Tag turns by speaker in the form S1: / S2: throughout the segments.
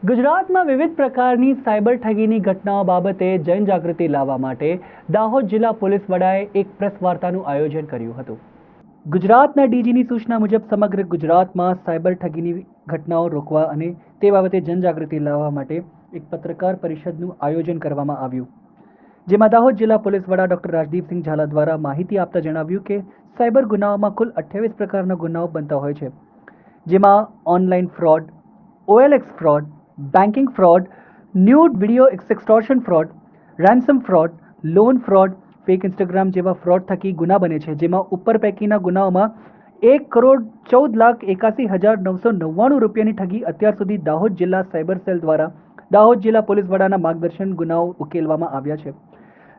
S1: ગુજરાતમાં વિવિધ પ્રકારની સાયબર ઠગીની ઘટનાઓ બાબતે જનજાગૃતિ લાવવા માટે દાહોદ જિલ્લા પોલીસ વડાએ એક પ્રેસ વાર્તાનું આયોજન કર્યું હતું। ગુજરાતના ડીજીની સૂચના મુજબ સમગ્ર ગુજરાતમાં સાયબર ઠગીની ઘટનાઓ રોકવા અને તે બાબતે જનજાગૃતિ લાવવા માટે એક પત્રકાર પરિષદનું આયોજન કરવામાં આવ્યું, જેમાં દાહોદ જિલ્લા પોલીસ વડા ડોક્ટર રાજદીપસિંહ ઝાલા દ્વારા માહિતી આપતા જણાવ્યું કે સાયબર ગુનાઓમાં કુલ 28 પ્રકારના ગુનાઓ બનતા હોય છે, જેમાં online fraud, OLX fraud, banking fraud, nude video extortion fraud, ransom fraud, loan fraud, fake Instagram जेवा फ्रॉड थकी गुना बने छे, जेमां उपर पैकीना गुनाओमां 1,14,81,999 રૂપિયાની ઠગી અત્યાર સુધી દાહોદ જિલ્લા સાયબર સેલ દ્વારા દાહોદ જિલ્લા પોલીસ વડાના માર્ગદર્શન ગુનાઓ ઉકેલવામાં આવ્યા છે।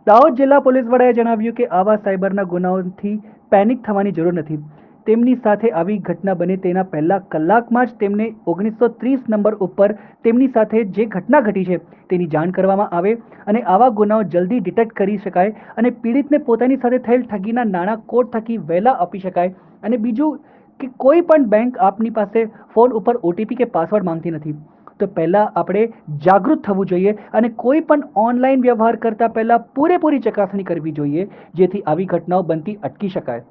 S1: દાહોદ જિલ્લા પોલીસ વડાએ જણાવ્યું કે આવા સાયબરના ગુનાઓથી પેનિક થવાની જરૂર નથી। તેમની સાથે આવી ઘટના બને તેના પહેલા કલાકમાં જ તેમને 1930 નંબર ઉપર તેમની સાથે જે ઘટના ઘટી છે તેની જાણ કરવામાં આવે અને આવા ગુનાઓ જલ્દી ડિટેક્ટ કરી શકાય અને પીડિતને પોતાની સાથે થયેલ ઠગીના નાણાં કોડ થકી વહેલા આપી શકાય। અને બીજું કે કોઈ પણ બેંક આપની પાસે ફોન ઉપર OTP કે પાસવર્ડ માંગતી નથી, તો પહેલાં આપણે જાગૃત થવું જોઈએ અને કોઈ પણ ઓનલાઈન વ્યવહાર કરતાં પહેલાં પૂરેપૂરી ચકાસણી કરવી જોઈએ, જેથી આવી ઘટનાઓ બનતી અટકી શકાય।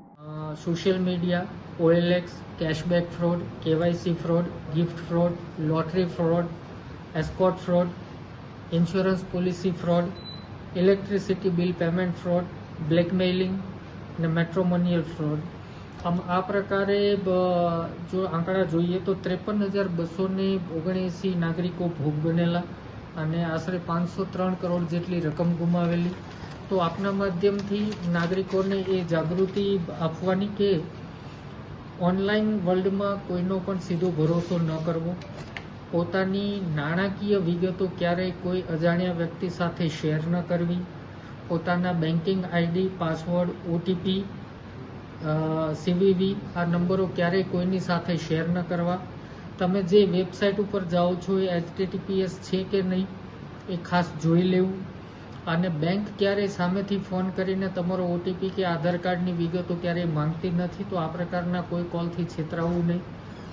S2: Social media, OLX, cashback fraud, KYC fraud, gift fraud, lottery fraud, escort fraud, insurance policy fraud, electricity bill payment fraud, blackmailing ने मैट्रोमोनियल फ्रॉड। આમ આ પ્રકારે જો આંકડા જોઈએ તો 53,279 નાગરિકો ભોગ બનેલા અને આશરે 503 કરોડ જેટલી રકમ ગુમાવેલી। તો આપના માધ્યમથી નાગરિકોને એ જાગૃતિ આપવાની કે ઓનલાઈન વર્લ્ડમાં કોઈનો પણ સીધો ભરોસો ન કરવો, પોતાની નાણાકીય વિગતો ક્યારેય કોઈ અજાણ્યા વ્યક્તિ સાથે શેર ન કરવી, પોતાના banking ID, password, OTP, CVV આ નંબરો ક્યારેય કોઈની સાથે શેર ન કરવા। તમે જે વેબસાઇટ ઉપર જાઓ છો એ HTTPS છે કે નહીં એ ખાસ જોઈ લેવું। અને બેંક ક્યારેય સામેથી ફોન કરીને તમારો OTP કે આધાર કાર્ડની વિગતો ક્યારેય માંગતી નથી, તો આ પ્રકારના કોઈ કોલથી છેતરાવવું નહીં,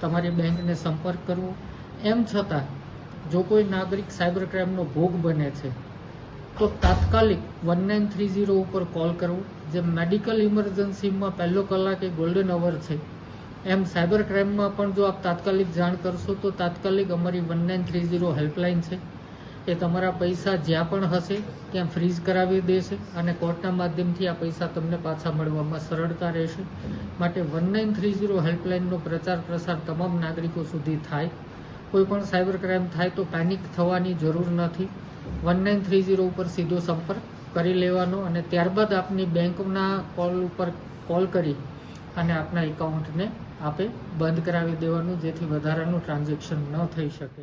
S2: તમારી બેંકને સંપર્ક કરવો। એમ છતાં જો કોઈ નાગરિક સાયબર ક્રાઇમનો ભોગ બને છે તો તાત્કાલિક 1930 ઉપર કોલ કરવો। જેમ મેડિકલ ઇમરજન્સીમાં પહેલો કલાક એ ગોલ્ડન અવર છે, એમ સાયબર ક્રાઇમમાં પણ જો આપ તાત્કાલિક જાણ કરશો તો તાત્કાલિક અમારી 1930 હેલ્પલાઇન છે એ તમારા પૈસા જ્યાં પણ હશે ત્યાં ફ્રીઝ કરાવી દેશે અને કોર્ટના માધ્યમથી આ પૈસા તમને પાછા મળવામાં સરળતા રહેશે। માટે 1930 હેલ્પલાઇનનો પ્રચાર પ્રસાર તમામ નાગરિકો સુધી થાય। કોઈ પણ સાયબર ક્રાઇમ થાય તો પેનિક થવાની જરૂર નથી। 1930 ઉપર સીધો સંપર્ક કરી લેવાનો અને ત્યારબાદ આપની બેંકના કોલ ઉપર કોલ કરી અને આપના એકાઉન્ટને આપે બંધ કરાવી દેવાનું, જેથી વધારાનું ટ્રાન્ઝેક્શન ન થઈ શકે।